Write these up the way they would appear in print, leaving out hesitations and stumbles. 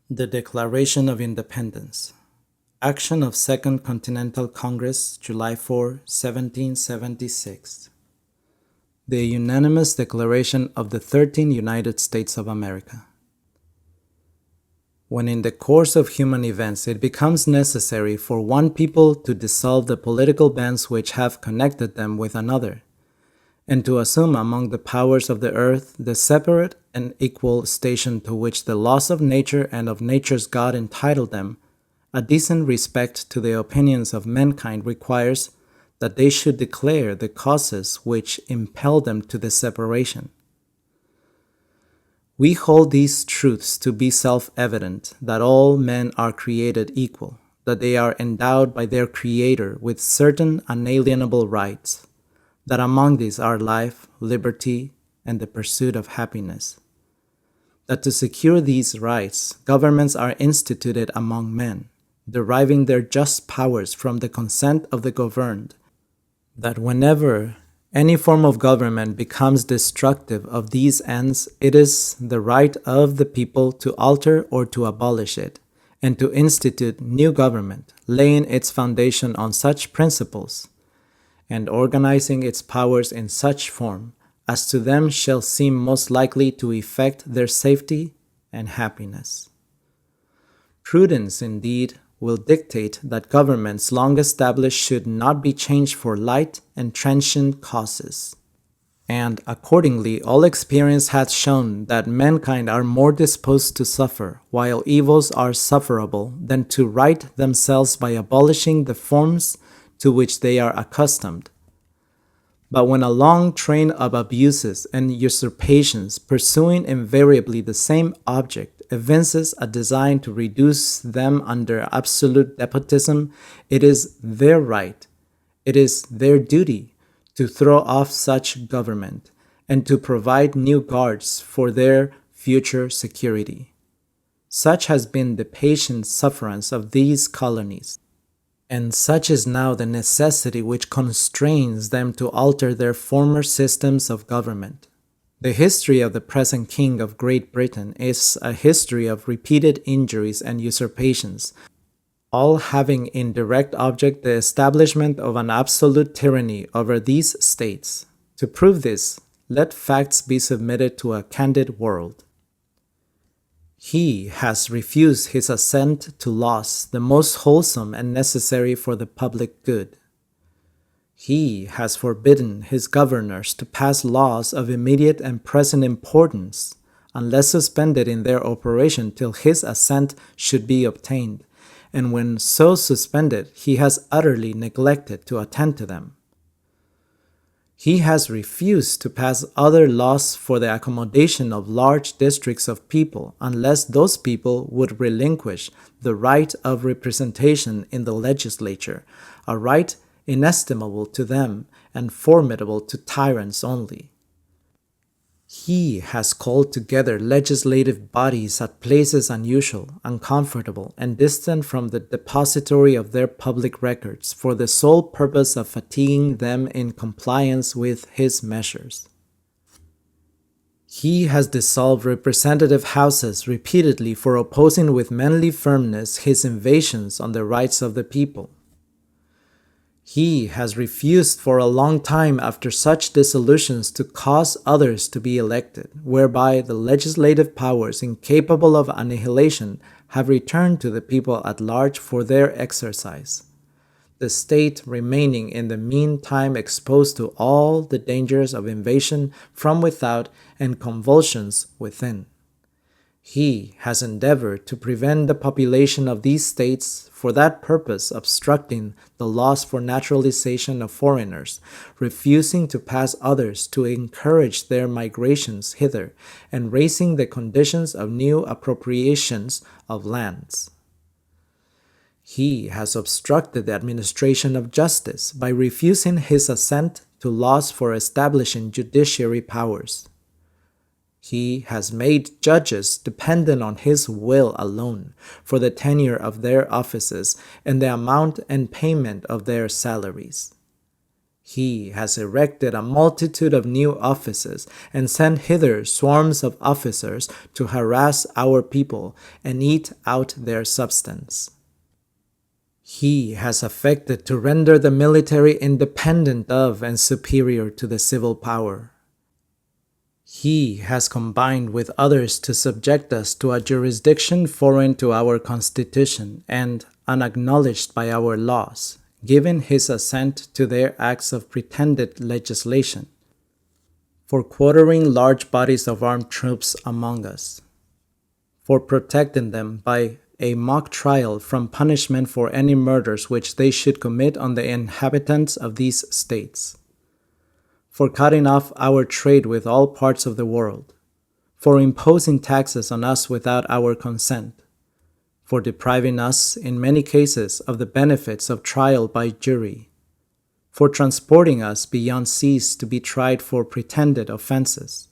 The Declaration of Independence. Action of Second Continental Congress, July 4, 1776. The unanimous declaration of the 13 United States of America. When in the course of human events it becomes necessary for one people to dissolve the political bands which have connected them with another, and to assume among the powers of the earth the separate and equal station to which the laws of nature and of nature's God entitle them, a decent respect to the opinions of mankind requires that they should declare the causes which impel them to the separation. We hold these truths to be self-evident, that all men are created equal, that they are endowed by their Creator with certain unalienable rights, that among these are life, liberty, and the pursuit of happiness. That to secure these rights, governments are instituted among men, deriving their just powers from the consent of the governed. That whenever any form of government becomes destructive of these ends, it is the right of the people to alter or to abolish it, and to institute new government, laying its foundation on such principles, and organizing its powers in such form as to them shall seem most likely to effect their safety and happiness. Prudence, indeed, will dictate that governments long established should not be changed for light and transient causes. And accordingly, all experience hath shown that mankind are more disposed to suffer, while evils are sufferable, than to right themselves by abolishing the forms to which they are accustomed. But when a long train of abuses and usurpations, pursuing invariably the same object, evinces a design to reduce them under absolute despotism, it is their right, it is their duty, to throw off such government, and to provide new guards for their future security. Such has been the patient sufferance of these colonies, and such is now the necessity which constrains them to alter their former systems of government. The history of the present King of Great Britain is a history of repeated injuries and usurpations, all having in direct object the establishment of an absolute tyranny over these states. To prove this, let facts be submitted to a candid world. He has refused his assent to laws the most wholesome and necessary for the public good. He has forbidden his governors to pass laws of immediate and present importance, unless suspended in their operation till his assent should be obtained, and when so suspended, he has utterly neglected to attend to them. He has refused to pass other laws for the accommodation of large districts of people unless those people would relinquish the right of representation in the legislature, a right inestimable to them and formidable to tyrants only. He has called together legislative bodies at places unusual, uncomfortable, and distant from the depository of their public records for the sole purpose of fatiguing them in compliance with his measures. He has dissolved representative houses repeatedly for opposing with manly firmness his invasions on the rights of the people. He has refused for a long time after such dissolutions to cause others to be elected, whereby the legislative powers incapable of annihilation have returned to the people at large for their exercise, the state remaining in the meantime exposed to all the dangers of invasion from without and convulsions within. He has endeavored to prevent the population of these states for that purpose, obstructing the laws for naturalization of foreigners, refusing to pass others to encourage their migrations hither, and raising the conditions of new appropriations of lands. He has obstructed the administration of justice by refusing his assent to laws for establishing judiciary powers. He has made judges dependent on his will alone for the tenure of their offices and the amount and payment of their salaries. He has erected a multitude of new offices and sent hither swarms of officers to harass our people and eat out their substance. He has affected to render the military independent of and superior to the civil power. He has combined with others to subject us to a jurisdiction foreign to our constitution and unacknowledged by our laws, giving his assent to their acts of pretended legislation, for quartering large bodies of armed troops among us, for protecting them by a mock trial from punishment for any murders which they should commit on the inhabitants of these states, for cutting off our trade with all parts of the world, for imposing taxes on us without our consent, for depriving us, in many cases, of the benefits of trial by jury, for transporting us beyond seas to be tried for pretended offenses,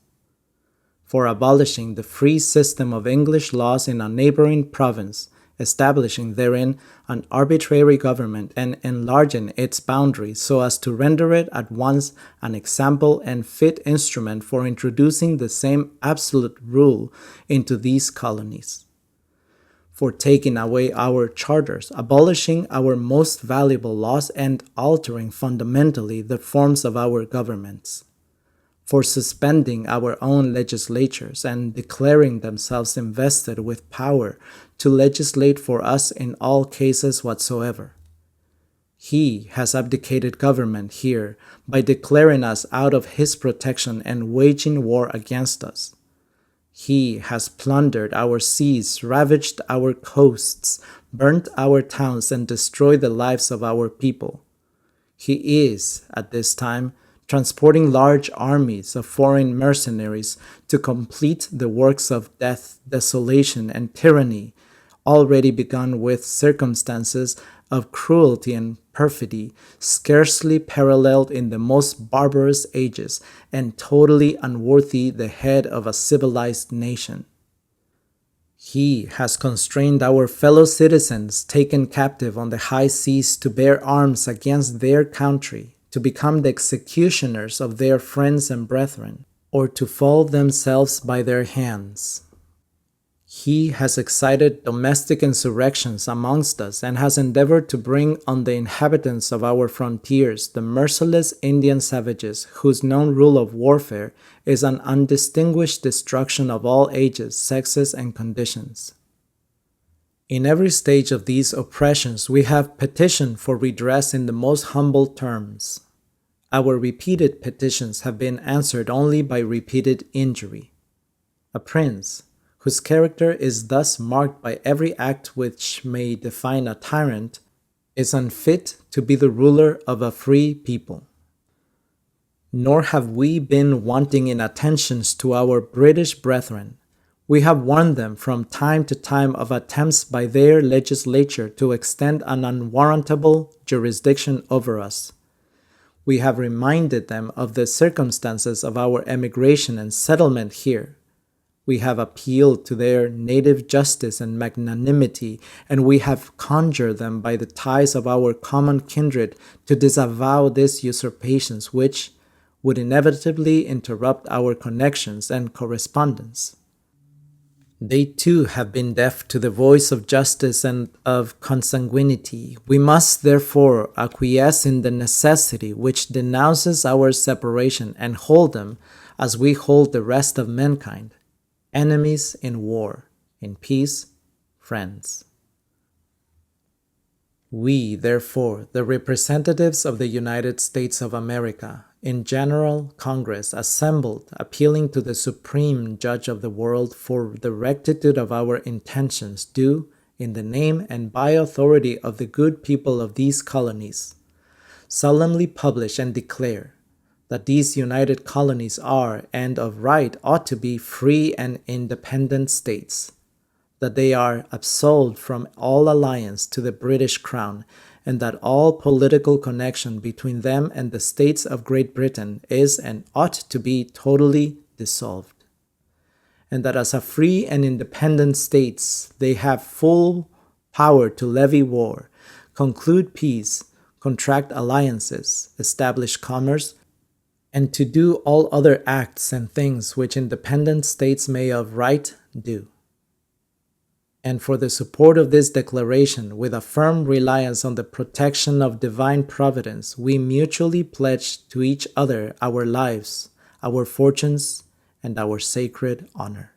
for abolishing the free system of English laws in a neighboring province, establishing therein an arbitrary government and enlarging its boundaries so as to render it at once an example and fit instrument for introducing the same absolute rule into these colonies, for taking away our charters, abolishing our most valuable laws, and altering fundamentally the forms of our governments, for suspending our own legislatures and declaring themselves invested with power to legislate for us in all cases whatsoever. He has abdicated government here by declaring us out of his protection and waging war against us. He has plundered our seas, ravaged our coasts, burnt our towns, and destroyed the lives of our people. He is, at this time, transporting large armies of foreign mercenaries to complete the works of death, desolation, and tyranny, already begun with circumstances of cruelty and perfidy scarcely paralleled in the most barbarous ages and totally unworthy the head of a civilized nation. He has constrained our fellow citizens taken captive on the high seas to bear arms against their country, to become the executioners of their friends and brethren, or to fall themselves by their hands. He has excited domestic insurrections amongst us and has endeavored to bring on the inhabitants of our frontiers the merciless Indian savages whose known rule of warfare is an undistinguished destruction of all ages, sexes, and conditions. In every stage of these oppressions, we have petitioned for redress in the most humble terms. Our repeated petitions have been answered only by repeated injury. A prince, whose character is thus marked by every act which may define a tyrant, is unfit to be the ruler of a free people. Nor have we been wanting in attentions to our British brethren. We have warned them from time to time of attempts by their legislature to extend an unwarrantable jurisdiction over us. We have reminded them of the circumstances of our emigration and settlement here. We have appealed to their native justice and magnanimity, and we have conjured them by the ties of our common kindred to disavow these usurpations which would inevitably interrupt our connections and correspondence. They too have been deaf to the voice of justice and of consanguinity. We must therefore acquiesce in the necessity which denounces our separation and hold them, as we hold the rest of mankind, enemies in war, in peace, friends. We, therefore, the representatives of the United States of America, in General Congress assembled, appealing to the Supreme Judge of the world for the rectitude of our intentions, do, in the name and by authority of the good people of these colonies, solemnly publish and declare that these united colonies are, and of right ought to be, free and independent states, that they are absolved from all alliance to the British Crown, and that all political connection between them and the states of Great Britain is and ought to be totally dissolved, and that as a free and independent states they have full power to levy war, conclude peace, contract alliances, establish commerce, and to do all other acts and things which independent states may of right do. And for the support of this declaration, with a firm reliance on the protection of divine providence, we mutually pledge to each other our lives, our fortunes, and our sacred honor.